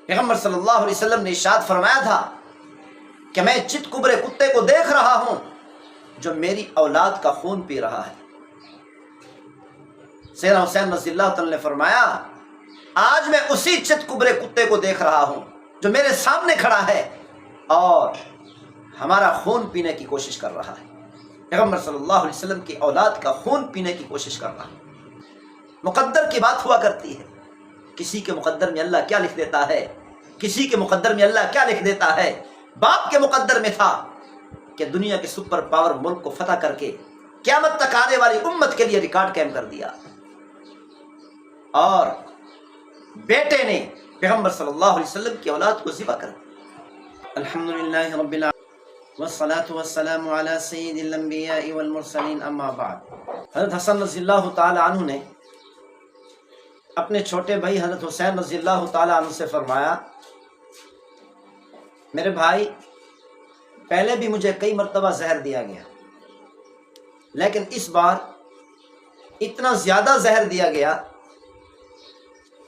پیغمبر صلی اللہ علیہ وسلم نے ارشاد فرمایا تھا کہ میں چت کبرے کتے کو دیکھ رہا ہوں جو میری اولاد کا خون پی رہا ہے۔ سیدنا حسین رضی اللہ تعالیٰ نے فرمایا آج میں اسی چت کبرے کتے کو دیکھ رہا ہوں جو میرے سامنے کھڑا ہے اور ہمارا خون پینے کی کوشش کر رہا ہے۔ پیغمبر صلی اللہ علیہ وسلم کی اولاد کا خون پینے کی کوشش کر رہا ہے۔ مقدر کی بات ہوا کرتی ہے، کسی کے مقدر میں اللہ کیا لکھ دیتا ہے، کسی کے مقدر میں اللہ کیا لکھ دیتا ہے۔ باپ کے مقدر میں تھا کہ دنیا کے سپر پاور ملک کو فتح کر کے قیامت تک آنے والی امت کے لیے ریکارڈ قائم کر دیا، اور بیٹے نے پیغمبر صلی اللہ علیہ وسلم کی اولاد کو ذبح کر دیا۔ الحمدللہ رب العالمین والصلاة والسلام علی سید الانبیاء والمرسلین، اما بعد۔ حضرت حسن رضی اللہ تعالی عنہ نے اپنے چھوٹے بھائی حضرت حسین رضی اللہ تعالی عنہ سے فرمایا میرے بھائی پہلے بھی مجھے کئی مرتبہ زہر دیا گیا، لیکن اس بار اتنا زیادہ زہر دیا گیا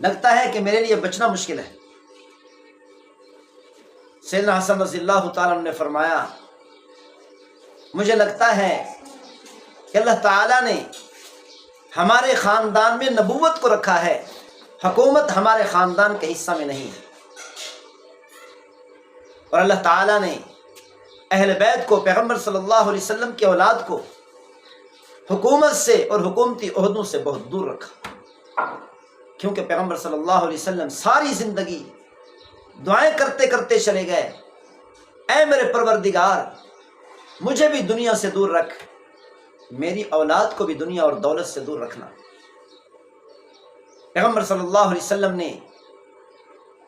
لگتا ہے کہ میرے لیے بچنا مشکل ہے۔ سیدنا حسن رضی اللہ تعالیٰ نے فرمایا مجھے لگتا ہے کہ اللہ تعالیٰ نے ہمارے خاندان میں نبوت کو رکھا ہے، حکومت ہمارے خاندان کے حصہ میں نہیں ہے، اور اللہ تعالیٰ نے اہل بیت کو، پیغمبر صلی اللہ علیہ وسلم کی اولاد کو حکومت سے اور حکومتی عہدوں سے بہت دور رکھا، کیونکہ پیغمبر صلی اللہ علیہ وسلم ساری زندگی دعائیں کرتے کرتے چلے گئے، اے میرے پروردگار مجھے بھی دنیا سے دور رکھ، میری اولاد کو بھی دنیا اور دولت سے دور رکھنا۔ پیغمبر صلی اللہ علیہ وسلم نے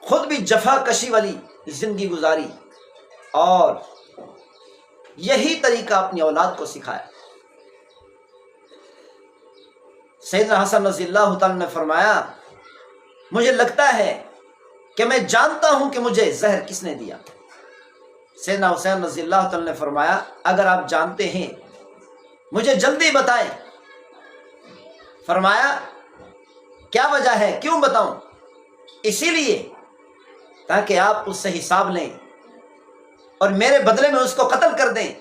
خود بھی جفا کشی والی زندگی گزاری اور یہی طریقہ اپنی اولاد کو سکھایا۔ سیدنا حسن رضی اللہ تعالیٰ نے فرمایا مجھے لگتا ہے کہ میں جانتا ہوں کہ مجھے زہر کس نے دیا۔ سیدنا حسین رضی اللہ تعالیٰ نے فرمایا اگر آپ جانتے ہیں مجھے جلدی بتائیں۔ فرمایا کیا وجہ ہے، کیوں بتاؤں؟ اسی لیے تاکہ آپ اس سے حساب لیں اور میرے بدلے میں اس کو قتل کر دیں۔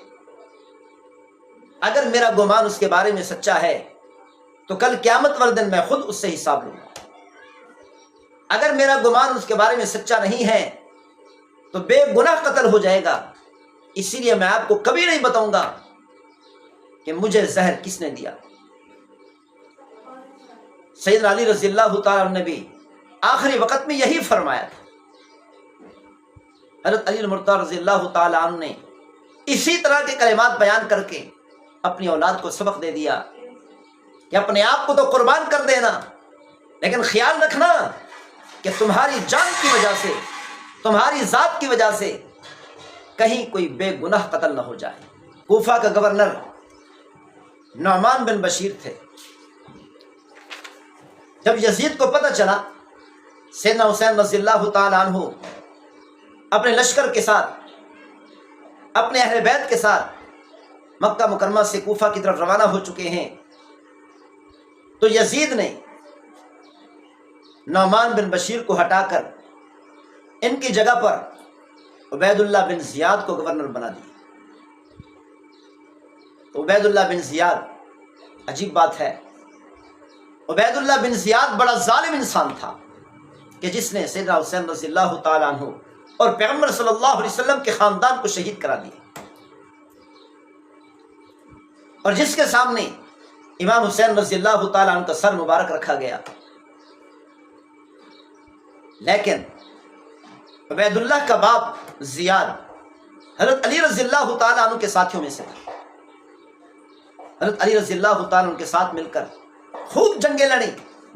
اگر میرا گمان اس کے بارے میں سچا ہے تو کل قیامت والے دن میں خود اس سے حساب لوں گا، اگر میرا گمان اس کے بارے میں سچا نہیں ہے تو بے گناہ قتل ہو جائے گا۔ اسی لیے میں آپ کو کبھی نہیں بتاؤں گا کہ مجھے زہر کس نے دیا۔ سیدنا علی رضی اللہ تعالیٰ عنہ نے بھی آخری وقت میں یہی فرمایا تھا۔ حضرت علی المرتضیٰ رضی اللہ تعالیٰ عنہ نے اسی طرح کے کلمات بیان کر کے اپنی اولاد کو سبق دے دیا کہ اپنے آپ کو تو قربان کر دینا، لیکن خیال رکھنا کہ تمہاری جان کی وجہ سے، تمہاری ذات کی وجہ سے کہیں کوئی بے گناہ قتل نہ ہو جائے۔ کوفہ کا گورنر نعمان بن بشیر تھے۔ جب یزید کو پتہ چلا سیدنا حسین رضی اللہ تعالیٰ عنہ اپنے لشکر کے ساتھ، اپنے اہل بیت کے ساتھ مکہ مکرمہ سے کوفہ کی طرف روانہ ہو چکے ہیں، تو یزید نے نعمان بن بشیر کو ہٹا کر ان کی جگہ پر عبید اللہ بن زیاد کو گورنر بنا دیا۔ تو عبید اللہ بن زیاد، عجیب بات ہے، عبید اللہ بن زیاد بڑا ظالم انسان تھا کہ جس نے سیدنا حسین رضی اللہ تعالیٰ عنہ اور پیغمبر صلی اللہ علیہ وسلم کے خاندان کو شہید کرا دیا، اور جس کے سامنے امام حسین رضی اللہ تعالیٰ عنہ کا سر مبارک رکھا گیا۔ لیکن عبید اللہ کا باپ زیاد حضرت علی رضی اللہ تعالیٰ عنہ کے ساتھیوں میں سے تھا۔ حضرت علی رضی اللہ تعالیٰ عنہ کے ساتھ مل کر خوب جنگیں لڑیں،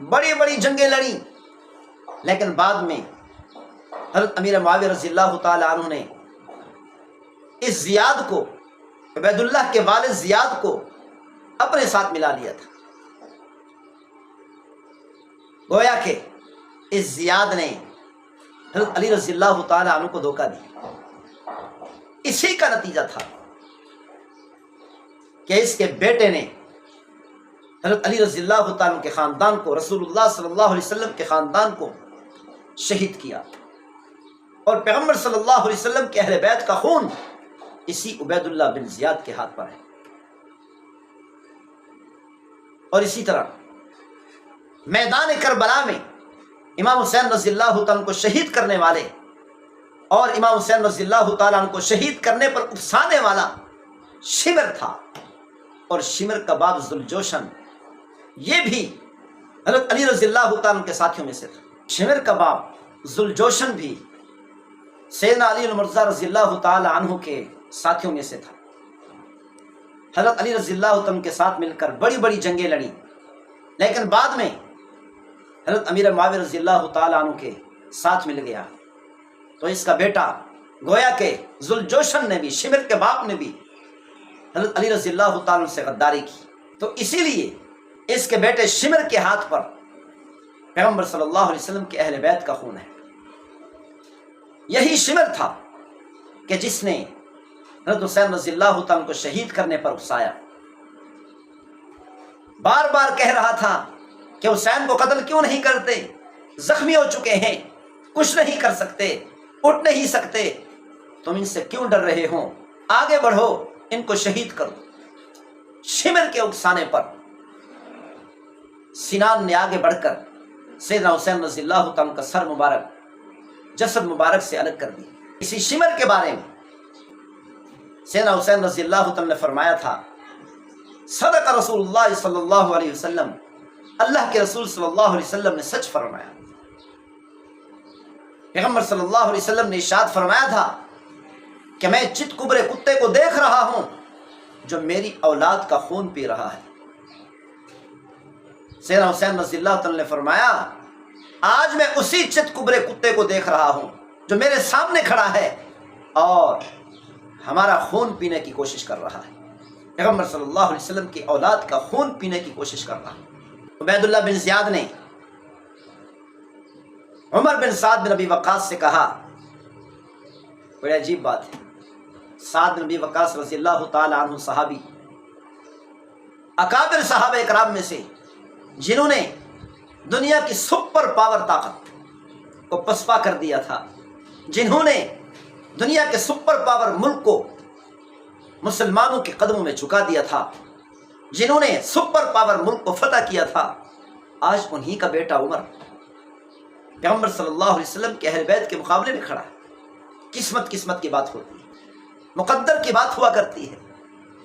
بڑی بڑی جنگیں لڑیں، لیکن بعد میں حضرت امیر معاویہ رضی اللہ تعالیٰ عنہ نے اس زیاد کو، عبید اللہ کے والد زیاد کو اپنے ساتھ ملا لیا تھا۔ گویا کہ اس زیاد نے حضرت علی رضی اللہ تعالیٰ عنہ کو دھوکہ دیا۔ اسی کا نتیجہ تھا کہ اس کے بیٹے نے حضرت علی رضی اللہ تعالیٰ عنہ کے خاندان کو، رسول اللہ صلی اللہ علیہ وسلم کے خاندان کو شہید کیا۔ اور پیغمبر صلی اللہ علیہ وسلم کے اہل بیت کا خون اسی عبید اللہ بن زیاد کے ہاتھ پر ہے۔ اور اسی طرح میدان کربلا میں امام حسین رضی اللہ تعالیٰ کو شہید کرنے والے اور امام حسین رضی اللہ تعالیٰ کو شہید کرنے پر اکسانے والا شمر تھا، اور شمر کا باپ ذوالجوشن یہ بھی حضرت علی رضی اللہ تعالیٰ کے ساتھیوں میں سے تھا۔ شمر کا باپ ذوالجوشن بھی سیدنا علی المرتضیٰ رضی اللہ تعالیٰ عنہ کے ساتھیوں میں سے تھا۔ حضرت علی رضی اللہ عنہ کے ساتھ مل کر بڑی بڑی جنگیں لڑیں، لیکن بعد میں حضرت امیر معاویہ رضی اللہ تعالیٰ عنہ کے ساتھ مل گیا، تو اس کا بیٹا گویا کہ ذوالجوشن نے بھی، شمر کے باپ نے بھی حضرت علی رضی اللہ تعالیٰ عنہ سے غداری کی، تو اسی لیے اس کے بیٹے شمر کے ہاتھ پر پیغمبر صلی اللہ علیہ وسلم کے اہل بیت کا خون ہے۔ یہی شمر تھا کہ جس نے حضرت حسین رضی اللہ تعالیٰ کو شہید کرنے پر اکسایا، بار بار کہہ رہا تھا کہ حسین کو قتل کیوں نہیں کرتے، زخمی ہو چکے ہیں، کچھ نہیں کر سکتے، اٹھ نہیں سکتے، تم ان سے کیوں ڈر رہے ہو، آگے بڑھو، ان کو شہید کرو۔ شمر کے اکسانے پر سنان نے آگے بڑھ کر سیدنا حسین رضی اللہ تعالیٰ کا سر مبارک جسد مبارک سے الگ کر دی۔ اسی شمر کے بارے میں سیدنا حسین رضی اللہ تعالیٰ نے فرمایا تھا، صدق رسول اللہ صلی اللہ علیہ وسلم، اللہ کے رسول صلی اللہ علیہ وسلم نے سچ فرمایا۔ پیغمبر صلی اللہ علیہ وسلم نے ارشاد فرمایا تھا کہ میں چت کبرے کتے کو دیکھ رہا ہوں جو میری اولاد کا خون پی رہا ہے۔ سیدنا حسین رضی اللہ تعالیٰ نے فرمایا، آج میں اسی چت کبرے کتے کو دیکھ رہا ہوں جو میرے سامنے کھڑا ہے اور ہمارا خون پینے کی کوشش کر رہا ہے۔ پیغمبر صلی اللہ علیہ وسلم کی اولاد کا خون پینے کی کوشش کر رہا ہے۔ عبید اللہ بن زیاد نے عمر بن سعد بن ابی وقاص سے کہا، بڑی عجیب بات ہے، سعد بن ابی وقاص رضی اللہ تعالی عنہ صحابی، اکابر صحابہ اکرام میں سے جنہوں نے دنیا کی سپر پاور طاقت کو پسپا کر دیا تھا، جنہوں نے دنیا کے سپر پاور ملک کو مسلمانوں کے قدموں میں جھکا دیا تھا، جنہوں نے سپر پاور ملک کو فتح کیا تھا، آج انہی کا بیٹا عمر پیغمبر صلی اللہ علیہ وسلم کے اہل بیت کے مقابلے میں کھڑا ہے۔ قسمت کی بات ہوتی ہے، مقدر کی بات ہوا کرتی ہے،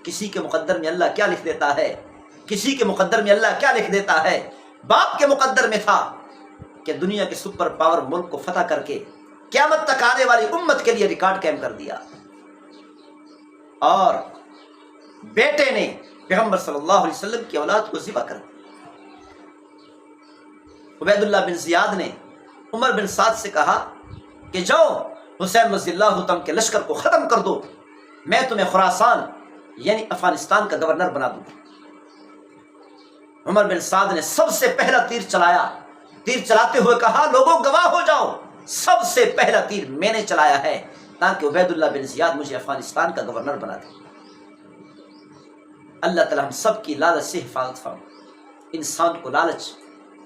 کسی کے مقدر میں اللہ کیا لکھ دیتا ہے، کسی کے مقدر میں اللہ کیا لکھ دیتا ہے۔ باپ کے مقدر میں تھا کہ دنیا کے سپر پاور ملک کو فتح کر کے قیامت تک آنے والی امت کے لیے ریکارڈ قائم کر دیا، اور بیٹے نے پیغمبر صلی اللہ علیہ وسلم کی اولاد کو ذبح کر دیا۔ عبید اللہ بن زیاد نے عمر بن سعد سے کہا کہ جاؤ حسین رضی اللہ عنہ کے لشکر کو ختم کر دو، میں تمہیں خراسان یعنی افغانستان کا گورنر بنا دوں۔ عمر بن سعد نے سب سے پہلا تیر چلایا، تیر چلاتے ہوئے کہا، لوگوں گواہ ہو جاؤ، سب سے پہلا تیر میں نے چلایا ہے تاکہ عبید اللہ بن زیاد مجھے افغانستان کا گورنر بنا دے۔ اللہ تعالیٰ ہم سب کی لالچ سے حفاظت فرمائے۔ انسان کو لالچ،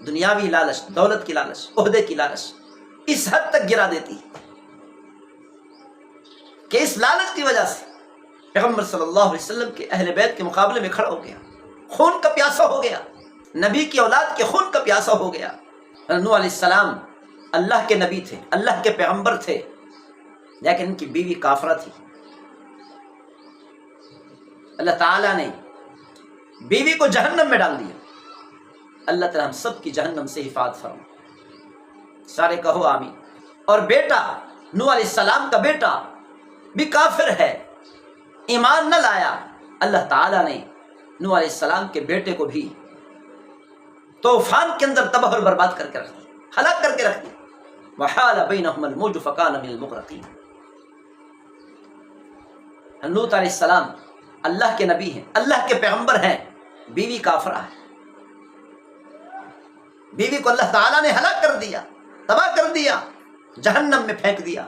دنیاوی لالچ، دولت کی لالچ، عہدے کی لالچ اس حد تک گرا دیتی کہ اس لالچ کی وجہ سے پیغمبر صلی اللہ علیہ وسلم کے اہل بیت کے مقابلے میں کھڑا ہو گیا، خون کا پیاسا ہو گیا، نبی کی اولاد کے خون کا پیاسا ہو گیا۔ نوح علیہ السلام اللہ کے نبی تھے، اللہ کے پیغمبر تھے، لیکن ان کی بیوی کافرہ تھی۔ اللہ تعالیٰ نے بیوی کو جہنم میں ڈال دیا۔ اللہ تعالیٰ ہم سب کی جہنم سے حفاظت فرمائے، سارے کہو آمین۔ اور بیٹا نوح علیہ السلام کا بیٹا بھی کافر ہے، ایمان نہ لایا، اللہ تعالیٰ نے نوح علیہ السلام کے بیٹے کو بھی طوفان کے اندر تباہ اور برباد کر کے رکھ دیا، ہلاک کر کے رکھ دیا۔ وحال بینہم الموج فکان من المغرقین۔ لوط علیہ السلام اللہ کے نبی ہیں، اللہ کے پیغمبر ہیں، بیوی کافرہ ہے، بیوی کو اللہ تعالیٰ نے ہلاک کر دیا، تباہ کر دیا، جہنم میں پھینک دیا،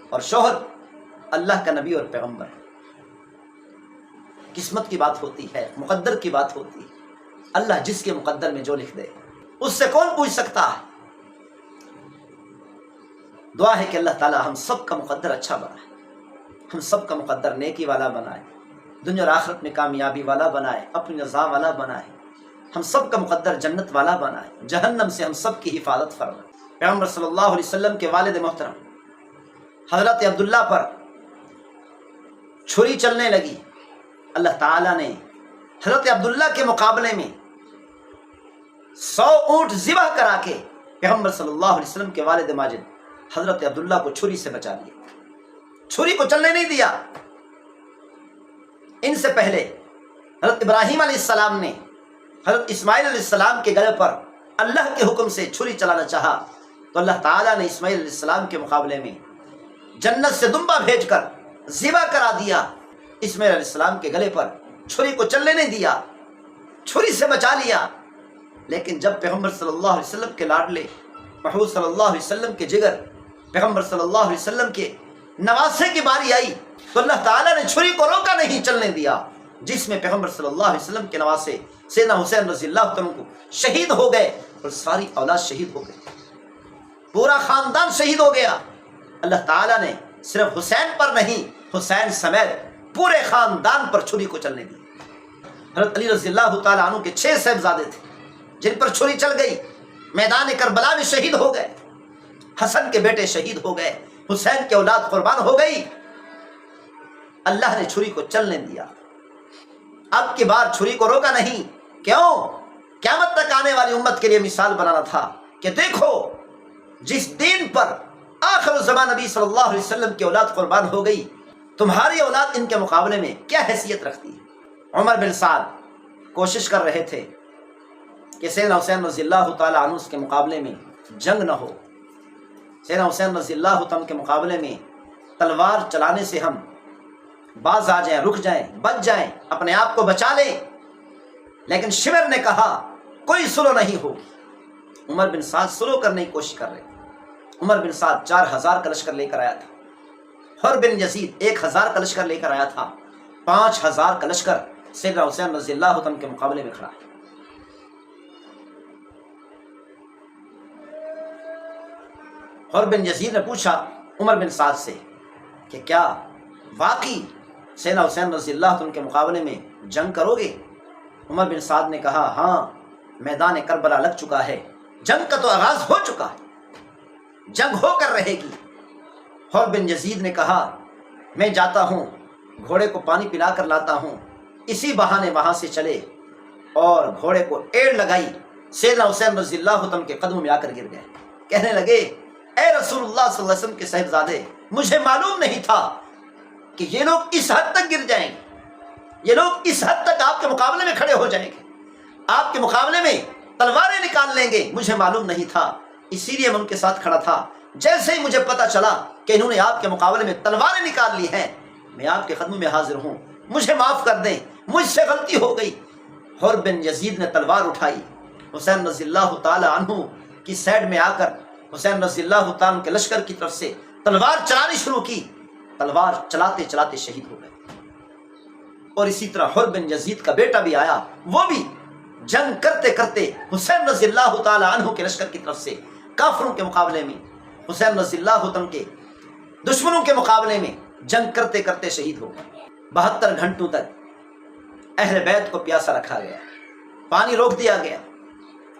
اور شوہر اللہ کا نبی اور پیغمبر ہے۔ قسمت کی بات ہوتی ہے، مقدر کی بات ہوتی ہے، اللہ جس کے مقدر میں جو لکھ دے اس سے کون پوچھ سکتا ہے۔ دعا ہے کہ اللہ تعالیٰ ہم سب کا مقدر اچھا بنائے، ہم سب کا مقدر نیکی والا بنائے، دنیا اور آخرت میں کامیابی والا بنائے، اپنی رضا والا بنائے، ہم سب کا مقدر جنت والا بنائے، جہنم سے ہم سب کی حفاظت فرمائے۔ پیغمبر صلی اللہ علیہ وسلم کے والد محترم حضرت عبداللہ پر چھری چلنے لگی، اللہ تعالیٰ نے حضرت عبداللہ کے مقابلے میں 100 اونٹ ذبح کرا کے پیغمبر صلی اللہ علیہ وسلم کے والد ماجد حضرت عبداللہ کو چھری سے بچا لیا، چھری کو چلنے نہیں دیا۔ ان سے پہلے حضرت ابراہیم علیہ السلام نے حضرت اسماعیل علیہ السلام کے گلے پر اللہ کے حکم سے چھری چلانا چاہا تو اللہ تعالیٰ نے اسماعیل علیہ السلام کے مقابلے میں جنت سے دمبا بھیج کر ذبح کرا دیا، اسماعیل علیہ السلام کے گلے پر چھری کو چلنے نہیں دیا، چھری سے بچا لیا۔ لیکن جب پیغمبر صلی اللہ علیہ وسلم کے لاڈلے محمود صلی اللہ علیہ وسلم کے جگر پیغمبر صلی اللہ علیہ وسلم کے نواسے کی باری آئی تو اللہ تعالیٰ نے چھری کو روکا نہیں چلنے دیا، جس میں پیغمبر صلی اللہ علیہ وسلم کے نواسے سیدنا حسین رضی اللہ عنہ کو شہید ہو گئے اور ساری اولاد شہید ہو گئی، پورا خاندان شہید ہو گیا۔ اللہ تعالیٰ نے صرف حسین پر نہیں، حسین سمیت پورے خاندان پر چھری کو چلنے دی۔ حضرت علی رضی اللہ تعالیٰ عنہ کے 6 صاحبزادے تھے جن پر چھری چل گئی، میدان کربلا میں شہید ہو گئے، حسن کے بیٹے شہید ہو گئے، حسین کی اولاد قربان ہو گئی۔ اللہ نے چھری کو چلنے دیا، اب کی بار چھری کو روکا نہیں۔ کیوں؟ قیامت تک آنے والی امت کے لیے مثال بنانا تھا کہ دیکھو جس دین پر آخر الزمان نبی صلی اللہ علیہ وسلم کی اولاد قربان ہو گئی، تمہاری اولاد ان کے مقابلے میں کیا حیثیت رکھتی ہے۔ عمر بن سعد کوشش کر رہے تھے کہ سیدنا حسین رضی اللہ تعالیٰ عنہ کے مقابلے میں جنگ نہ ہو، سیدنا حسین رضی اللہ عنہ کے مقابلے میں تلوار چلانے سے ہم باز آ جائیں، رک جائیں، بچ جائیں، اپنے آپ کو بچا لیں، لیکن شمر نے کہا کوئی سلو نہیں ہوگی۔ عمر بن سعد سلو کرنے کی کوشش کر رہے تھے۔ عمر بن سعد 4000 کا لشکر لے کر آیا تھا، حر بن یزید 1000 کا لشکر لے کر آیا تھا، 5000 کا لشکر سیدنا حسین رضی اللہ عنہ کے مقابلے میں کھڑا ہے۔ حر بن یزید نے پوچھا عمر بن سعد سے کہ کیا واقعی سیدنا حسین رضی اللہ عنہ کے مقابلے میں جنگ کرو گے؟ عمر بن سعد نے کہا ہاں، میدان کربلا لگ چکا ہے، جنگ کا تو آغاز ہو چکا ہے، جنگ ہو کر رہے گی۔ حر بن یزید نے کہا میں جاتا ہوں، گھوڑے کو پانی پلا کر لاتا ہوں۔ اسی بہانے وہاں سے چلے اور گھوڑے کو ایڑ لگائی، سیدنا حسین رضی اللہ عنہ کے قدموں میں آ کر گر گئے، کہنے لگے اے رسول اللہ صلی اللہ علیہ وسلم کے صاحبزادے، مجھے معلوم نہیں تھا کہ یہ لوگ اس حد تک گر جائیں گے، یہ لوگ اس حد تک آپ کے مقابلے میں کھڑے ہو جائیں گے، آپ کے مقابلے میں تلواریں نکال لیں گے، مجھے معلوم نہیں تھا، اسی لیے میں ان کے ساتھ کھڑا تھا۔ جیسے ہی مجھے پتا چلا کہ انہوں نے آپ کے مقابلے میں تلواریں نکال لی ہیں، میں آپ کے قدموں میں حاضر ہوں، مجھے معاف کر دیں، مجھ سے غلطی ہو گئی۔ حر بن یزید نے تلوار اٹھائی، حسین رضی اللہ تعالی عنہ کی سائڈ میں آ کر حسین رضی اللہ تعالیٰ عنہ کے لشکر کی طرف سے تلوار چلانی شروع کی، تلوار چلاتے چلاتے شہید ہو گئے۔ اور اسی طرح حر بن یزید کا بیٹا بھی آیا، وہ بھی جنگ کرتے کرتے حسین رضی اللہ تعالی عنہ کے لشکر کی طرف سے کافروں کے مقابلے میں، حسین رضی اللہ عنہ کے دشمنوں کے مقابلے میں جنگ کرتے کرتے شہید ہو گئے۔ 72 گھنٹوں تک اہل بیت کو پیاسا رکھا گیا، پانی روک دیا گیا،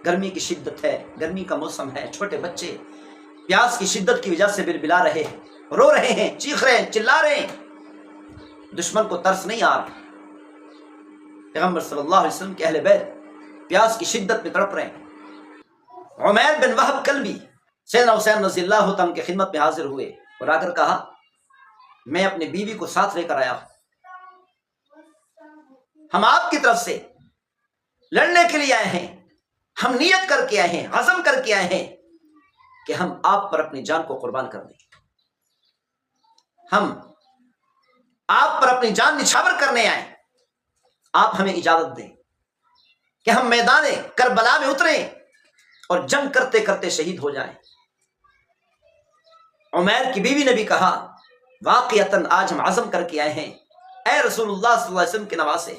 گرمی کی شدت ہے، گرمی کا موسم ہے، چھوٹے بچے پیاس کی شدت کی وجہ سے بلبلا رہے ہیں، رو رہے ہیں، چیخ رہے ہیں، چلا رہے ہیں، دشمن کو ترس نہیں آ رہا۔ پیغمبر صلی اللہ علیہ وسلم کے اہل بیت پیاس کی شدت میں تڑپ رہے ہیں۔ عمیر بن وہب کلبی سیدنا حسین رضی اللہ عنہ کی خدمت میں حاضر ہوئے اور آ کر کہا میں اپنی بیوی کو ساتھ لے کر آیا ہوں، ہم آپ کی طرف سے لڑنے کے لیے آئے ہیں، ہم نیت کر کے آئے ہیں، عزم کر کے آئے ہیں کہ ہم آپ پر اپنی جان کو قربان کر دیں، ہم آپ پر اپنی جان نچھاور کرنے آئے، آپ ہمیں اجازت دیں کہ ہم میدان کربلا میں اتریں اور جنگ کرتے کرتے شہید ہو جائیں۔ عمیر کی بیوی نے بھی کہا واقعتاً آج ہم عزم کر کے آئے ہیں، اے رسول اللہ صلی اللہ علیہ وسلم کے نواسے،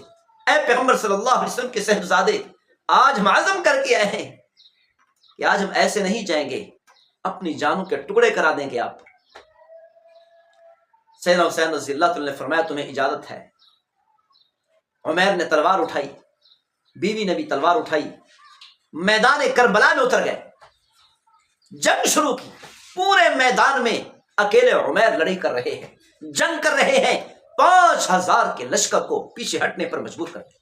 اے پیغمبر صلی اللہ علیہ وسلم کے صاحبزادے، آج ہم عزم کر کے آئے ہیں کہ آج ہم ایسے نہیں جائیں گے اپنی جانوں کے ٹکڑے کرا دیں گے آپ۔ سیدنا حسین رضی اللہ عنہ نے فرمایا تمہیں اجازت ہے۔ عمیر نے تلوار اٹھائی، بیوی نے بھی تلوار اٹھائی، میدان کربلا میں اتر گئے، جنگ شروع کی۔ پورے میدان میں اکیلے عمیر لڑائی کر رہے ہیں، جنگ کر رہے ہیں، 5000 کے لشکر کو پیچھے ہٹنے پر مجبور کر دیا۔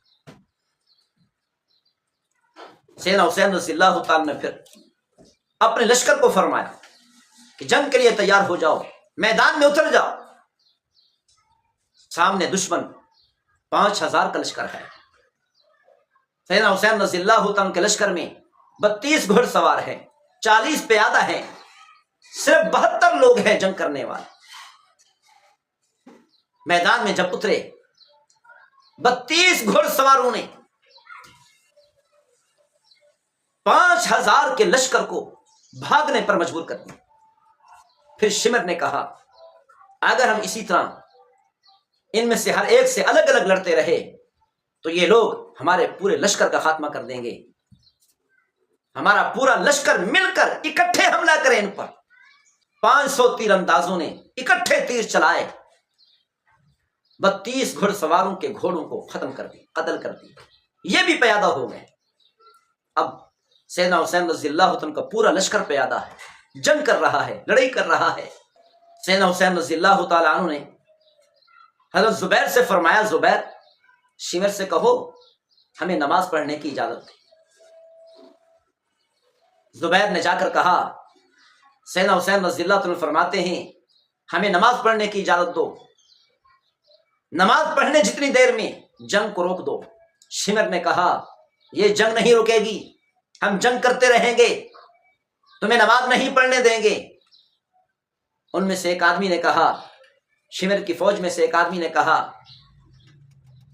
سیدنا حسین رضی اللہ تعالیٰ نے پھر اپنے لشکر کو فرمایا کہ جنگ کے لیے تیار ہو جاؤ، میدان میں اتر جاؤ۔ سامنے دشمن 5000 کا لشکر ہے۔ سیدنا حسین رضی اللہ تعالیٰ کے لشکر میں 32 گھڑ سوار ہیں، 40 پیادہ ہیں، صرف 72 لوگ ہیں جنگ کرنے والے۔ میدان میں جب اترے 32 گھڑ سواروں نے 5000 کے لشکر کو بھاگنے پر مجبور کر دیا۔ پھر شمر نے کہا اگر ہم اسی طرح ان میں سے ہر ایک سے الگ الگ لڑتے رہے تو یہ لوگ ہمارے پورے لشکر کا خاتمہ کر دیں گے، ہمارا پورا لشکر مل کر اکٹھے حملہ کریں ان پر۔ 500 تیر اندازوں نے اکٹھے تیر چلائے، 32 گھڑ سواروں کے گھوڑوں کو ختم کر دی، قتل کر دی، یہ بھی پیادہ ہو گئے۔ اب سیدنا حسین رضی اللہ عنہ کا پورا لشکر پیادہ ہے، جنگ کر رہا ہے، لڑائی کر رہا ہے۔ سیدنا حسین رضی اللہ تعالیٰ عنہ نے حضرت زبیر سے فرمایا زبیر شمر سے کہو ہمیں نماز پڑھنے کی اجازت دے۔ زبیر نے جا کر کہا، سیدنا حسین رضی اللہ عنہ فرماتے ہیں ہمیں نماز پڑھنے کی اجازت دو، نماز پڑھنے جتنی دیر میں جنگ کو روک دو۔ شمر نے کہا یہ جنگ نہیں رکے گی، ہم جنگ کرتے رہیں گے، تمہیں نماز نہیں پڑھنے دیں گے۔ ان میں سے ایک آدمی نے کہا، شمر کی فوج میں سے ایک آدمی نے کہا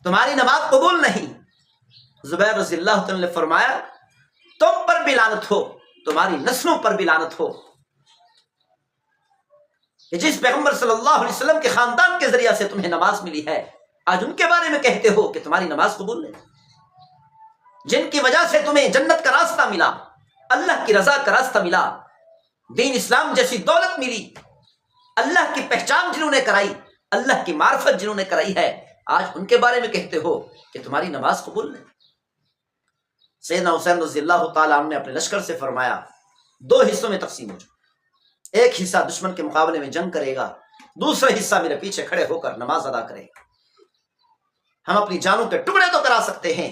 تمہاری نماز قبول نہیں۔ زبیر رضی اللہ عنہ نے فرمایا تم پر بھی لعنت ہو، تمہاری نسلوں پر بھی لعنت ہو کہ جس پیغمبر صلی اللہ علیہ وسلم کے خاندان کے ذریعہ سے تمہیں نماز ملی ہے، آج ان کے بارے میں کہتے ہو کہ تمہاری نماز قبول نہیں، جن کی وجہ سے تمہیں جنت کا راستہ ملا، اللہ کی رضا کا راستہ ملا، دین اسلام جیسی دولت ملی، اللہ کی پہچان جنہوں نے کرائی، اللہ کی معرفت جنہوں نے کرائی ہے، آج ان کے بارے میں کہتے ہو کہ تمہاری نماز قبول نہیں۔ سیدنا حسین رضی اللہ تعالیٰ عنہ نے اپنے لشکر سے فرمایا 2 حصوں میں تقسیم ہو جاؤ، ایک حصہ دشمن کے مقابلے میں جنگ کرے گا، دوسرا حصہ میرے پیچھے کھڑے ہو کر نماز ادا کرے گا۔ ہم اپنی جانوں کے ٹکڑے تو کرا سکتے ہیں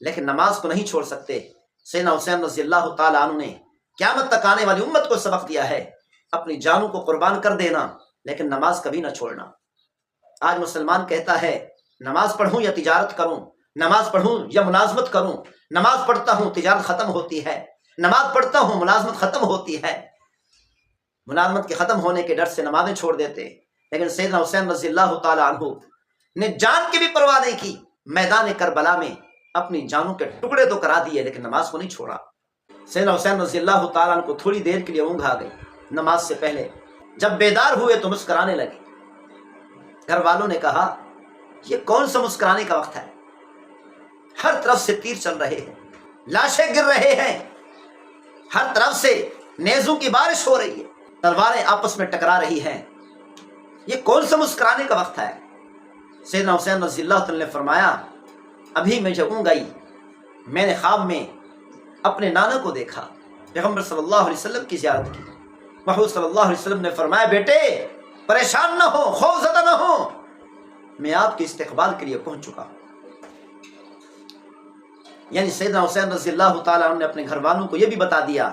لیکن نماز کو نہیں چھوڑ سکتے۔ سیدنا حسین رضی اللہ تعالیٰ عنہ نے قیامت تک آنے والی امت کو سبق دیا ہے، اپنی جانوں کو قربان کر دینا لیکن نماز کبھی نہ چھوڑنا۔ آج مسلمان کہتا ہے نماز پڑھوں یا تجارت کروں، نماز پڑھوں یا ملازمت کروں، نماز پڑھتا ہوں تجارت ختم ہوتی ہے، نماز پڑھتا ہوں ملازمت ختم ہوتی ہے۔ ملازمت کے ختم ہونے کے ڈر سے نمازیں چھوڑ دیتے، لیکن سیدنا حسین رضی اللہ تعالیٰ عنہ نے جان کی بھی پرواہ نہیں کی، میدان کربلا میں اپنی جانوں کے ٹکڑے تو کرا دیے لیکن نماز کو نہیں چھوڑا۔ سیدنا حسین رضی اللہ تعالیٰ عنہ کو تھوڑی دیر کے لیے اونگ آ گئی نماز سے پہلے، جب بیدار ہوئے تو مسکرانے لگے۔ گھر والوں نے کہا یہ کون سا مسکرانے کا وقت ہے، ہر طرف سے تیر چل رہے ہیں، لاشیں گر رہے ہیں، ہر طرف سے نیزوں کی بارش ہو رہی ہے، تلواریں آپس میں ٹکرا رہی ہیں، یہ کون سا مسکرانے کا وقت ہے؟ سیدنا حسین رضی اللہ عنہ نے فرمایا ابھی میں جب اونگ آئی میں نے خواب میں اپنے نانا کو دیکھا، پیغمبر صلی اللہ علیہ وسلم کی زیارت کی۔ محمود صلی اللہ علیہ وسلم نے فرمایا بیٹے پریشان نہ ہو، خوف زدہ نہ ہو، میں آپ کے استقبال کے لیے پہنچ چکا ہوں۔ یعنی سیدنا حسین رضی اللہ تعالیٰ عنہ نے اپنے گھر والوں کو یہ بھی بتا دیا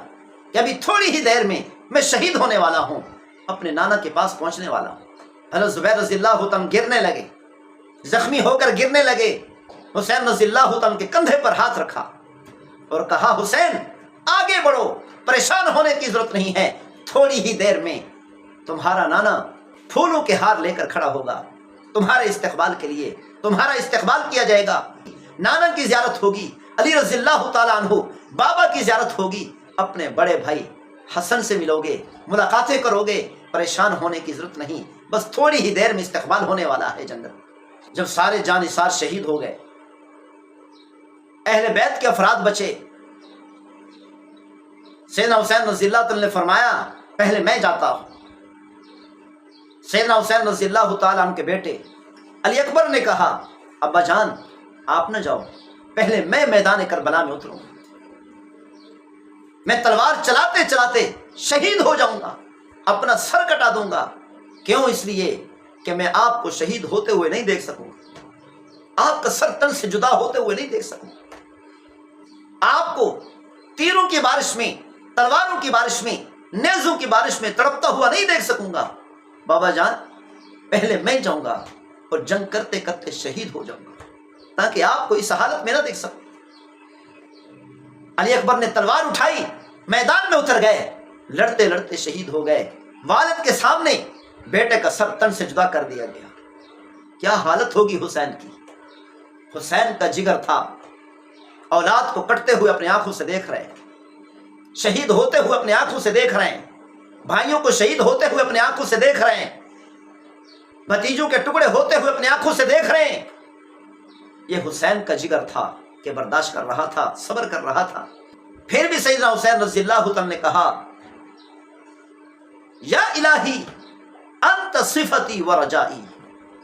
کہ ابھی تھوڑی ہی دیر میں شہید ہونے والا ہوں، اپنے نانا کے پاس پہنچنے والا ہوں۔ حضرت زبیر رضی اللہ عنہ گرنے لگے، زخمی ہو کر گرنے لگے۔ حسین رضی اللہ عنہ کے کندھے پر ہاتھ رکھا اور کہا حسین آگے بڑھو، پریشان ہونے کی ضرورت نہیں ہے، تھوڑی ہی دیر میں تمہارا نانا پھولوں کے ہار لے کر کھڑا ہوگا، تمہارے استقبال کے لیے تمہارا استقبال کیا جائے گا، نانا کی زیارت ہوگی، علی رضی اللہ تعالیٰ عنہ بابا کی زیارت ہوگی، اپنے بڑے بھائی حسن سے ملو گے، ملاقاتیں کرو گے، پریشان ہونے کی ضرورت نہیں، بس تھوڑی ہی دیر میں استقبال ہونے والا ہے جنت۔ جب سارے جانثار شہید ہو گئے، اہل بیت کے افراد بچے، سیدنا حسین رضی اللہ عنہ نے فرمایا پہلے میں جاتا ہوں۔ سیدنا حسین رضی اللہ تعالیٰ عنہ کے بیٹے علی اکبر نے کہا ابا جان آپ نہ جاؤ، پہلے میں میدان کربلا میں اتروں، میں تلوار چلاتے چلاتے شہید ہو جاؤں گا، اپنا سر کٹا دوں گا۔ کیوں؟ اس لیے کہ میں آپ کو شہید ہوتے ہوئے نہیں دیکھ سکوں، آپ کا سر تن سے جدا ہوتے ہوئے نہیں دیکھ سکوں، آپ کو تیروں کی بارش میں، تلواروں کی بارش میں، نیزوں کی بارش میں تڑپتا ہوا نہیں دیکھ سکوں گا۔ بابا جان پہلے میں جاؤں گا اور جنگ کرتے کرتے شہید ہو جاؤں گا تاکہ آپ کو اس حالت میں نہ دیکھ سکوں۔ علی اکبر نے تلوار اٹھائی، میدان میں اتر گئے، لڑتے لڑتے شہید ہو گئے۔ والد کے سامنے بیٹے کا سر تن سے جدا کر دیا گیا۔ کیا حالت ہوگی حسین کی؟ حسین کا جگر تھا، اولاد کو کٹتے ہوئے اپنے آنکھوں سے دیکھ رہے ہیں، شہید ہوتے ہوئے اپنے آنکھوں سے دیکھ رہے ہیں، بھائیوں کو شہید ہوتے ہوئے اپنے آنکھوں سے دیکھ رہے ہیں، بھتیجوں کے ٹکڑے ہوتے ہوئے اپنے آنکھوں سے دیکھ رہے ہیں۔ یہ حسین کا جگر تھا کہ برداشت کر رہا تھا، صبر کر رہا تھا۔ پھر بھی سیدنا حسین رضی اللہ عنہ نے کہا یا الہی انت صفتی و رجائی،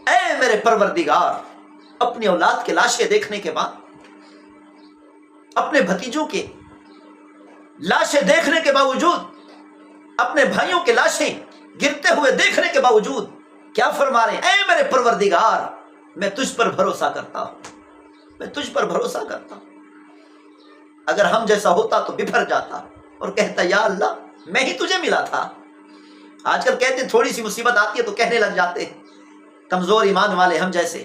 اے میرے پروردگار، اپنی اولاد کے لاشیں دیکھنے کے بعد، اپنے بھتیجوں کے لاشیں دیکھنے کے باوجود، اپنے بھائیوں کے لاشیں گرتے ہوئے دیکھنے کے باوجود کیا فرما رہے ہیں؟ اے میرے پروردگار، میں تجھ پر بھروسہ کرتا ہوں، میں تجھ پر بھروسہ کرتا ہوں۔ اگر ہم جیسا ہوتا تو بفر جاتا اور کہتا یا اللہ میں ہی تجھے ملا تھا۔ آج کل کہتے ہیں تھوڑی سی مصیبت آتی ہے تو کہنے لگ جاتے ہیں کمزور ایمان والے ہم جیسے،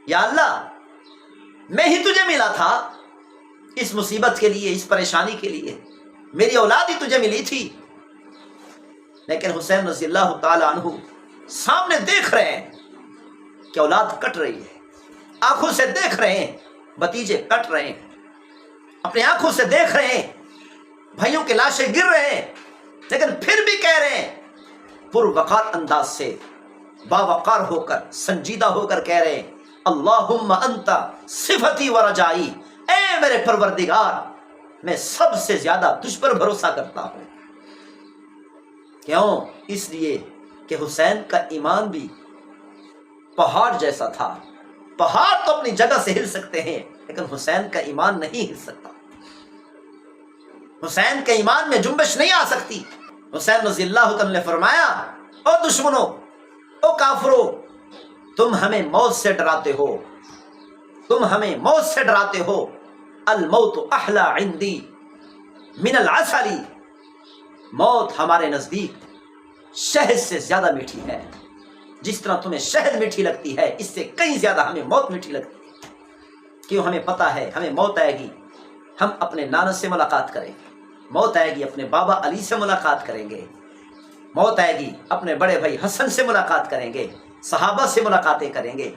یا اللہ میں ہی تجھے ملا تھا، اس مصیبت کے لیے، اس پریشانی کے لیے میری اولاد ہی تجھے ملی تھی۔ لیکن حسین رضی اللہ تعالیٰ عنہ سامنے دیکھ رہے ہیں کہ اولاد کٹ رہی ہے، آنکھوں سے دیکھ رہے ہیں بھتیجے کٹ رہے ہیں، اپنے آنکھوں سے دیکھ رہے ہیں بھائیوں کے لاشیں گر رہے ہیں، لیکن پھر بھی کہہ رہے ہیں پروقار انداز سے، باوقار ہو کر، سنجیدہ ہو کر کہہ رہے ہیں اللہم انت صفتی و رجائی، اے میرے پروردگار میں سب سے زیادہ تجھ پر بھروسہ کرتا ہوں۔ کیوں؟ اس لیے کہ حسین کا ایمان بھی پہاڑ جیسا تھا۔ پہاڑ تو اپنی جگہ سے ہل سکتے ہیں لیکن حسین کا ایمان نہیں ہل سکتا، حسین کے ایمان میں جنبش نہیں آ سکتی۔ حسین رضی اللہ عنہ نے فرمایا او دشمنوں، او کافروں، تم ہمیں موت سے ڈراتے ہو، تم ہمیں موت سے ڈراتے ہو، الموت احلی عندی من العسل، موت ہمارے نزدیک شہد سے زیادہ میٹھی ہے۔ جس طرح تمہیں شہد میٹھی لگتی ہے اس سے کہیں زیادہ ہمیں موت میٹھی لگتی ہے۔ کیوں؟ ہمیں پتہ ہے ہمیں موت آئے گی، ہم اپنے نانا سے ملاقات کریں گے، موت آئے گی اپنے بابا علی سے ملاقات کریں گے، موت آئے گی اپنے بڑے بھائی حسن سے ملاقات کریں گے، صحابہ سے ملاقاتیں کریں گے،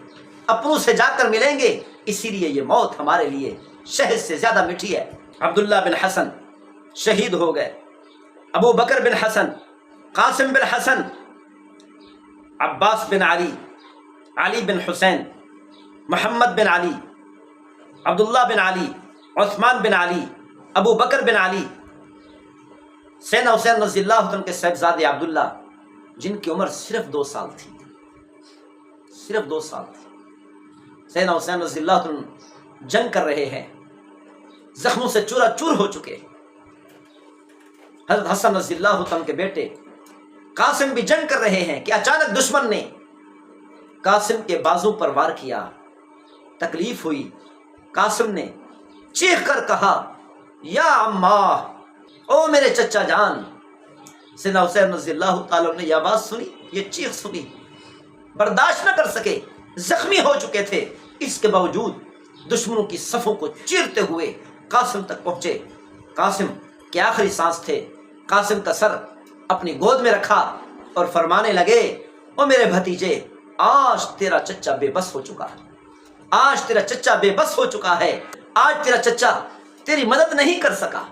اپنوں سے جا کر ملیں گے۔ اسی لیے یہ موت ہمارے لیے شہد سے زیادہ میٹھی ہے۔ عبداللہ بن حسن شہید ہو گئے، ابو بکر بن حسن، قاسم بن حسن، عباس بن علی، علی بن حسین، محمد بن علی، عبداللہ بن علی، عثمان بن علی، ابو بکر بن علی، سیدنا حسین رضی اللہ عنہ کے صاحبزادے عبداللہ، جن کی عمر صرف 2 سال تھی، صرف 2 سال تھی۔ سیدنا حسین رضی اللہ عنہ جنگ کر رہے ہیں، زخموں سے چورا چور ہو چکے۔ حضرت حسن رضی اللہ عنہ کے بیٹے قاسم بھی جنگ کر رہے ہیں کہ اچانک دشمن نے قاسم کے بازو پر وار کیا، تکلیف ہوئی۔ قاسم نے چیخ کر کہا یا اماں، او میرے چچا جان۔ سیدنا حسین رضی اللہ تعالیٰ نے یہ آواز سنی، یہ چیخ سنی، برداشت نہ کر سکے، زخمی ہو چکے تھے، اس کے باوجود دشمنوں کی صفوں کو چیرتے ہوئے قاسم تک پہنچے۔ قاسم کے آخری سانس تھے، قاسم کا سر اپنی گود میں رکھا اور فرمانے لگے او میرے بھتیجے، آج تیرا چچا بے بس ہو چکا ہے، آج تیرا چچا بے بس ہو چکا ہے، آج تیرا چچا تیری مدد نہیں کر سکا،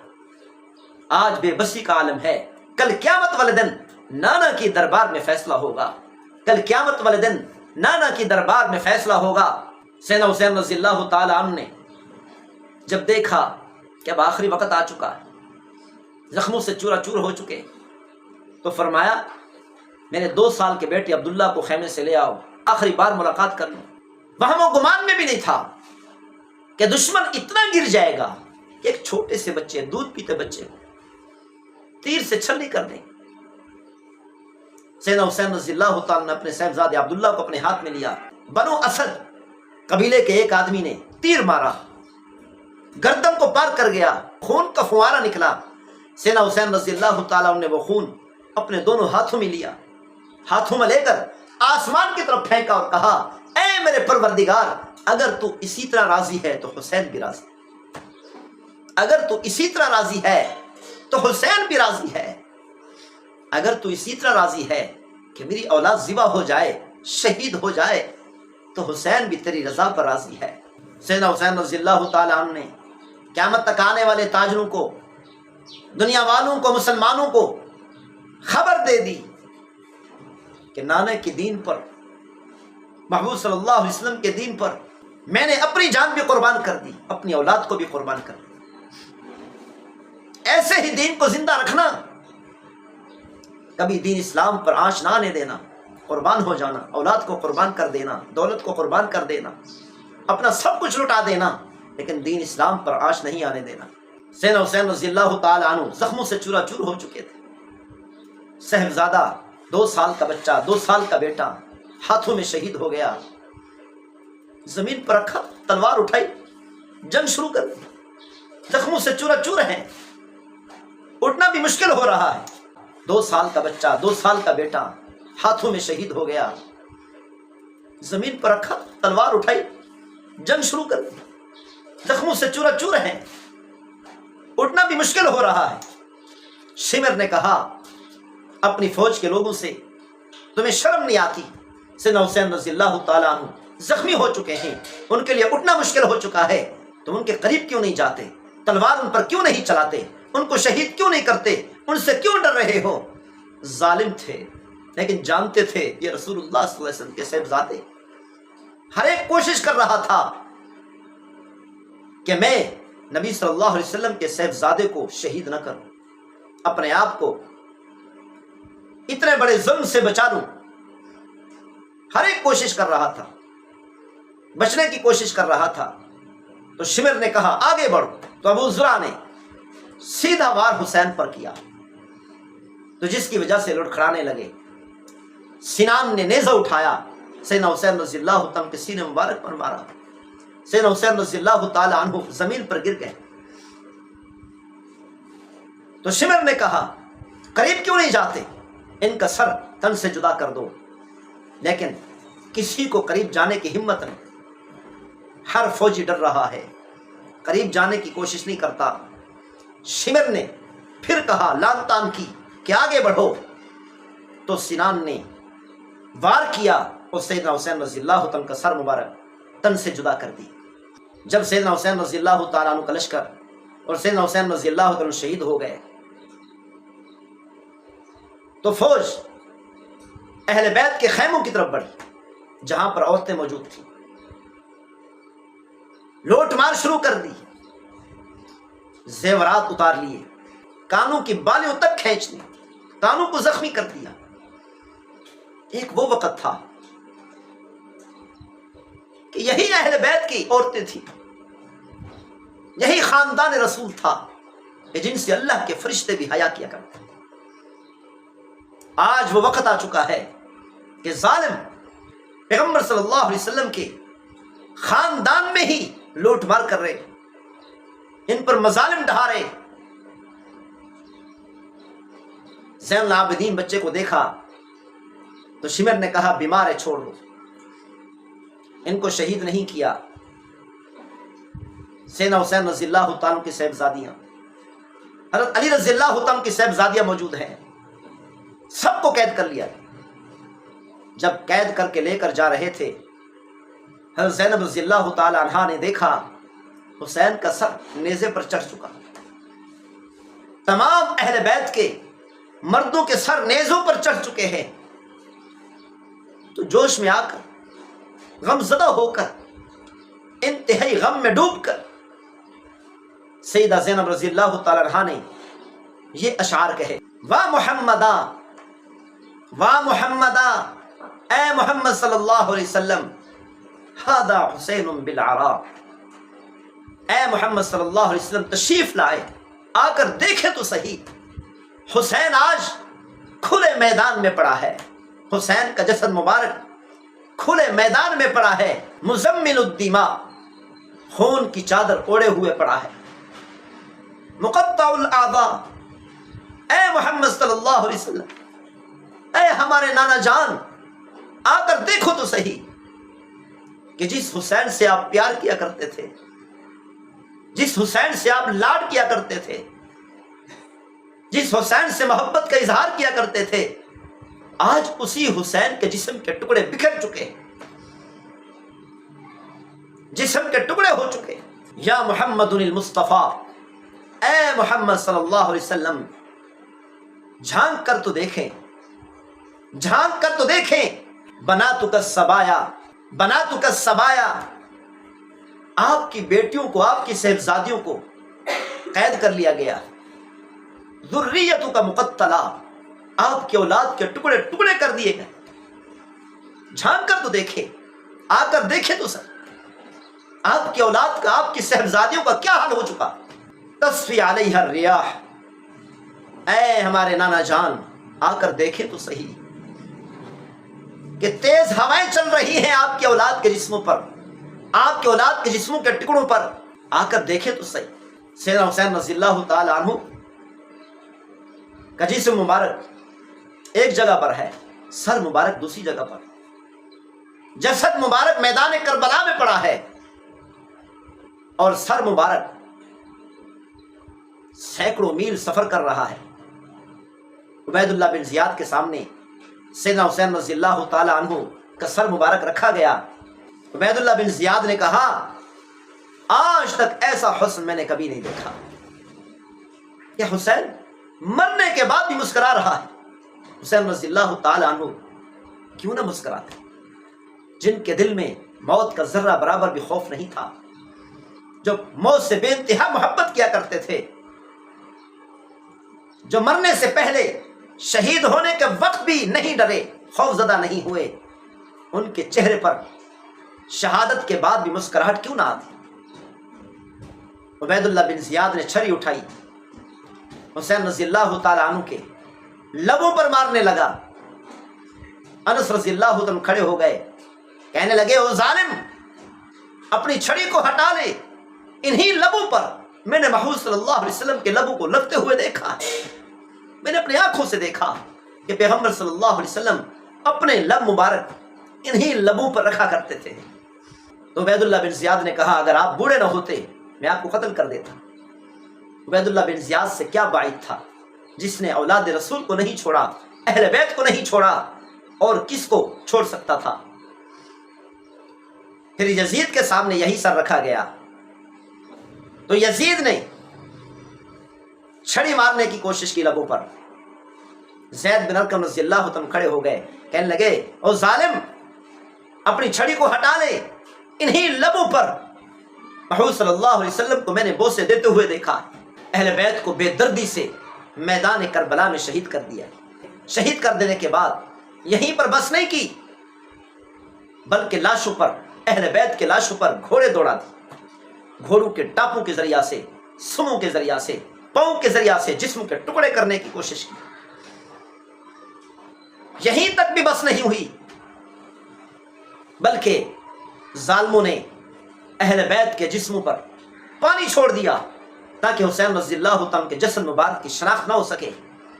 آج بے بسی کا عالم ہے۔ کل قیامت والے دن نانا کی دربار میں فیصلہ ہوگا، کل قیامت والے دن نانا کی دربار میں فیصلہ ہوگا۔ سیدنا حسین رضی اللہ تعالی عنہ نے جب دیکھا کہ اب آخری وقت آ چکا ہے، زخموں سے چورا چور ہو چکے، تو فرمایا میرے 2 سال کے بیٹے عبداللہ کو خیمے سے لے آؤ، آخری بار ملاقات کر لوں۔ وہم و گمان میں بھی نہیں تھا کہ دشمن اتنا گر جائے گا کہ ایک چھوٹے سے بچے، دودھ پیتے بچے کو تیر سے چھلنی کر دیں۔ سیدنا حسین رضی اللہ تعالیٰ نے اپنے صاحبزادے عبداللہ کو اپنے ہاتھ میں لیا۔ بنو اسد قبیلے کے ایک آدمی نے تیر مارا، گردن کو پار کر گیا، خون کا فوارہ نکلا۔ سیدنا حسین رضی اللہ تعالیٰ نے وہ خون اپنے دونوں ہاتھوں میں لیا، ہاتھوں میں لے کر آسمان کی طرف پھینکا اور کہا اے میرے پروردگار، اگر تو اسی طرح راضی ہے تو حسین بھی راضی، اگر تو اسی طرح راضی ہے تو حسین بھی راضی ہے، اگر تو اسی طرح راضی ہے کہ میری اولاد ذبح ہو جائے، شہید ہو جائے، تو حسین بھی تیری رضا پر راضی ہے۔ سیدنا حسین رضی اللہ تعالیٰ عنہ نے قیامت تک آنے والے تاجروں کو، دنیا والوں کو، مسلمانوں کو خبر دے دی کہ نانا کے دین پر، محبوب صلی اللہ علیہ وسلم کے دین پر میں نے اپنی جان بھی قربان کر دی، اپنی اولاد کو بھی قربان کر دی۔ ایسے ہی دین کو زندہ رکھنا، کبھی دین اسلام پر آنچ نہ آنے دینا، قربان ہو جانا، اولاد کو قربان کر دینا، دولت کو قربان کر دینا، اپنا سب کچھ لٹا دینا، لیکن دین اسلام پر آنچ نہیں آنے دینا۔ سیدنا حسین رضی اللہ تعالیٰ عنہ زخموں سے چورا چور ہو چکے تھے۔ صاحبزادہ 2 سال کا بچہ، 2 سال کا بیٹا ہاتھوں میں شہید ہو گیا، زمین پر رکھا، تلوار اٹھائی، جنگ شروع کر دی، زخموں سے چورا چور ہیں، اٹھنا بھی مشکل ہو رہا ہے۔ 2 سال کا بچہ، 2 سال کا بیٹا ہاتھوں میں شہید ہو گیا، زمین پر رکھا، تلوار اٹھائی، جنگ شروع کر دی، زخموں سے چورا چور ہیں، اٹھنا بھی مشکل ہو رہا ہے۔ شمر نے کہا اپنی فوج کے لوگوں سے تمہیں شرم نہیں آتی؟ سیدنا حسین رضی اللہ تعالیٰ عنہ زخمی ہو چکے ہیں، ان کے لیے اٹھنا مشکل ہو چکا ہے، تم ان کے قریب کیوں نہیں جاتے؟ تلوار ان پر کیوں نہیں چلاتے؟ ان کو شہید کیوں نہیں کرتے؟ ان سے کیوں ڈر رہے ہو؟ ظالم تھے لیکن جانتے تھے یہ رسول اللہ صلی اللہ علیہ وسلم کے صاحبزادے۔ ہر ایک کوشش کر رہا تھا کہ میں نبی صلی اللہ علیہ وسلم کے صاحبزادے کو شہید نہ کروں، اپنے آپ کو اتنے بڑے ظلم سے بچا لوں۔ ہر ایک کوشش کر رہا تھا، بچنے کی کوشش کر رہا تھا۔ تو شمر نے کہا آگے بڑھو، تو ابو زرع نے سیدھا وار حسین پر کیا، تو جس کی وجہ سے لڑکھڑانے لگے۔ سنان نے نیزہ اٹھایا، سیدنا حسین رضی اللہ تعالیٰ کے سینے مبارک پر مارا، سیدنا حسین رضی اللہ تعالیٰ عنہ زمین پر گر گئے۔ تو شمر نے کہا قریب کیوں نہیں جاتے؟ ان کا سر تن سے جدا کر دو، لیکن کسی کو قریب جانے کی ہمت نہیں، ہر فوجی ڈر رہا ہے، قریب جانے کی کوشش نہیں کرتا۔ شمر نے پھر کہا لان تان کی کہ آگے بڑھو، تو سنان نے وار کیا اور سیدنا حسین رضی اللہ تعالیٰ کا سر مبارک تن سے جدا کر دی۔ جب سیدنا حسین رضی اللہ تعالیٰ عنہ کا لشکر اور سیدنا حسین رضی اللہ تعالیٰ شہید ہو گئے، تو فوج اہل بیت کے خیموں کی طرف بڑھی جہاں پر عورتیں موجود تھیں، لوٹ مار شروع کر دی، زیورات اتار لیے، کانوں کی بالیوں تک کھینچ لی، کانوں کو زخمی کر دیا۔ ایک وہ وقت تھا کہ یہی اہل بیت کی عورتیں تھیں، یہی خاندان رسول تھا کہ جن سے اللہ کے فرشتے بھی حیا کیا کرتے۔ آج وہ وقت آ چکا ہے کہ ظالم پیغمبر صلی اللہ علیہ وسلم کے خاندان میں ہی لوٹ مار کر رہے، ان پر مظالم ڈھا رہے۔ زین العابدین بچے کو دیکھا تو شمر نے کہا بیمار ہے، چھوڑ دو، ان کو شہید نہیں کیا۔ سیدنا حسین رضی اللہ تعالیٰ کی صاحبزادیاں، حضرت علی رضی اللہ تعالیٰ کی صاحبزادیاں موجود ہیں، سب کو قید کر لیا۔ جب قید کر کے لے کر جا رہے تھے، حضرت زینب رضی اللہ تعالیٰ عنہا نے دیکھا حسین کا سر نیزے پر چڑھ چکا، تمام اہل بیت کے مردوں کے سر نیزوں پر چڑھ چکے ہیں۔ تو جوش میں آ کر، غم زدہ ہو کر، انتہائی غم میں ڈوب کر، سیدہ زینب رضی اللہ تعالیٰ عنہا نے یہ اشعار کہے، وا محمدا وا محمدا، اے محمد صلی اللہ علیہ وسلم، ہادا حسین بالعراء، اے محمد صلی اللہ علیہ وسلم تشریف لائے، آ کر دیکھے تو صحیح، حسین آج کھلے میدان میں پڑا ہے، حسین کا جسد مبارک کھلے میدان میں پڑا ہے، مزمل الدماء، خون کی چادر اوڑے ہوئے پڑا ہے، مقطع الاعضاء، اے محمد صلی اللہ علیہ وسلم، اے ہمارے نانا جان، آ کر دیکھو تو صحیح کہ جس حسین سے آپ پیار کیا کرتے تھے، جس حسین سے آپ لاڈ کیا کرتے تھے، جس حسین سے محبت کا اظہار کیا کرتے تھے، آج اسی حسین کے جسم کے ٹکڑے بکھر چکے، جسم کے ٹکڑے ہو چکے۔ یا محمد المصطفیٰ، اے محمد صلی اللہ علیہ وسلم، جھانک کر تو دیکھیں، جھانک کر تو دیکھیں، بناتک السبایا، بناتک السبایا، آپ کی بیٹیوں کو، آپ کی صاحبزادیوں کو قید کر لیا گیا، ذریتک مقتلہ، آپ کی اولاد کے ٹکڑے ٹکڑے کر دیے گئے۔ جھانک کر تو دیکھے، آ کر دیکھے تو سر، آپ کی اولاد کا، آپ کی صاحبزادیوں کا کیا حال ہو چکا۔ تصفی علیہ الریاح، اے ہمارے نانا جان، آ کر دیکھے تو صحیح کہ تیز ہوائیں چل رہی ہیں آپ کی اولاد کے جسموں پر، آپ کے اولاد کے جسموں کے ٹکڑوں پر، آ کر دیکھے تو صحیح۔ سیدنا حسین رضی اللہ تعالی عنہ کا جسم مبارک ایک جگہ پر ہے، سر مبارک دوسری جگہ پر، جسد مبارک میدان کربلا میں پڑا ہے، اور سر مبارک سینکڑوں میل سفر کر رہا ہے۔ عبید اللہ بن زیاد کے سامنے سیدنا حسین رضی اللہ تعالی عنہ کا سر مبارک رکھا گیا۔ عبید اللہ بن زیاد نے کہا، آج تک ایسا حسن میں نے کبھی نہیں دیکھا۔ یہ حسین مرنے کے بعد بھی مسکرا رہا ہے۔ حسین رضی اللہ تعالی عنہ کیوں نہ مسکراتے، جن کے دل میں موت کا ذرہ برابر بھی خوف نہیں تھا، جو موت سے بے انتہا محبت کیا کرتے تھے، جو مرنے سے پہلے شہید ہونے کے وقت بھی نہیں ڈرے، خوف زدہ نہیں ہوئے، ان کے چہرے پر شہادت کے بعد بھی مسکراہٹ کیوں نہ آتی۔ عبید اللہ بن زیاد نے چھری اٹھائی، حسین رضی اللہ تعالی عنہ کے لبوں پر مارنے لگا۔ انس رضی اللہ عنہ کھڑے ہو گئے، کہنے لگے، او ظالم، اپنی چھڑی کو ہٹا لے، انہی لبوں پر میں نے محمود صلی اللہ علیہ وسلم کے لبوں کو لگتے ہوئے دیکھا ہے، میں نے اپنی آنکھوں سے دیکھا کہ پیغمبر صلی اللہ علیہ وسلم اپنے لب مبارک انہی لبوں پر رکھا کرتے تھے۔ تو عبید اللہ بن زیاد نے کہا، اگر آپ بوڑھے نہ ہوتے میں آپ کو قتل کر دیتا۔ عبید اللہ بن زیاد سے کیا بعید تھا، جس نے اولاد رسول کو نہیں چھوڑا، اہل بیت کو نہیں چھوڑا، اور کس کو چھوڑ سکتا تھا۔ پھر یزید کے سامنے یہی سر رکھا گیا، تو یزید نے چھڑی مارنے کی کوشش کی لبوں پر۔ زید بن ارقم رضی اللہ عنہ کھڑے ہو گئے، کہنے لگے، او ظالم، اپنی چھڑی کو ہٹا لے، انہی لبوں پر محمود صلی اللہ علیہ وسلم کو میں نے بوسے دیتے ہوئے دیکھا، اہل بیت کو بے دردی سے میدان کربلا میں شہید کر دیا۔ شہید کر دینے کے بعد یہیں پر بس نہیں کی، بلکہ لاشوں پر، اہل بیت کے لاشوں پر گھوڑے دوڑا دی، گھوڑوں کے ٹاپوں کے ذریعہ سے، سموں کے ذریعہ سے، پاؤں کے ذریعہ سے جسم کے ٹکڑے کرنے کی کوشش کی۔ یہیں تک بھی بس نہیں ہوئی، بلکہ ظالموں نے اہل بیت کے جسموں پر پانی چھوڑ دیا، تاکہ حسین رضی اللہ عنہ کے جسد مبارک کی شناخت نہ ہو سکے،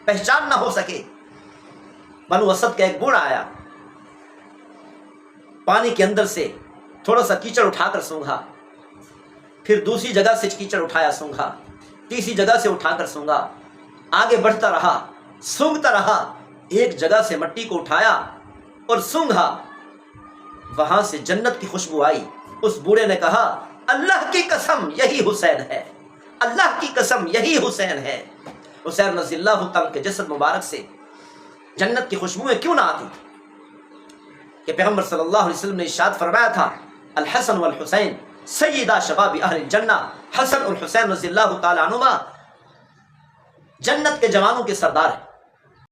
پہچان نہ ہو سکے۔ بنو اسد کا ایک بوڑھا آیا، پانی کے اندر سے تھوڑا سا کیچڑ اٹھا کر سونگھا، پھر دوسری جگہ سے کیچڑ اٹھایا سونگھا، تیسری جگہ سے اٹھا کر سونگھا، آگے بڑھتا رہا، سونگھتا رہا، ایک جگہ سے مٹی کو اٹھایا اور سونگھا، وہاں سے جنت کی خوشبو آئی۔ اس بوڑھے نے کہا، اللہ کی قسم یہی حسین ہے، اللہ کی قسم یہی حسین ہے۔ حسین رضی اللہ عنہ کے جسد مبارک سے جنت کی خوشبوئیں کیوں نہ آتی؟ کہ پیغمبر صلی اللہ علیہ وسلم نے ارشاد فرمایا تھا، الحسن والحسین سیدہ شباب اہل الجنہ، حسن اور حسین رضی اللہ تعالی عنہما جنت کے جوانوں کے سردار ہیں۔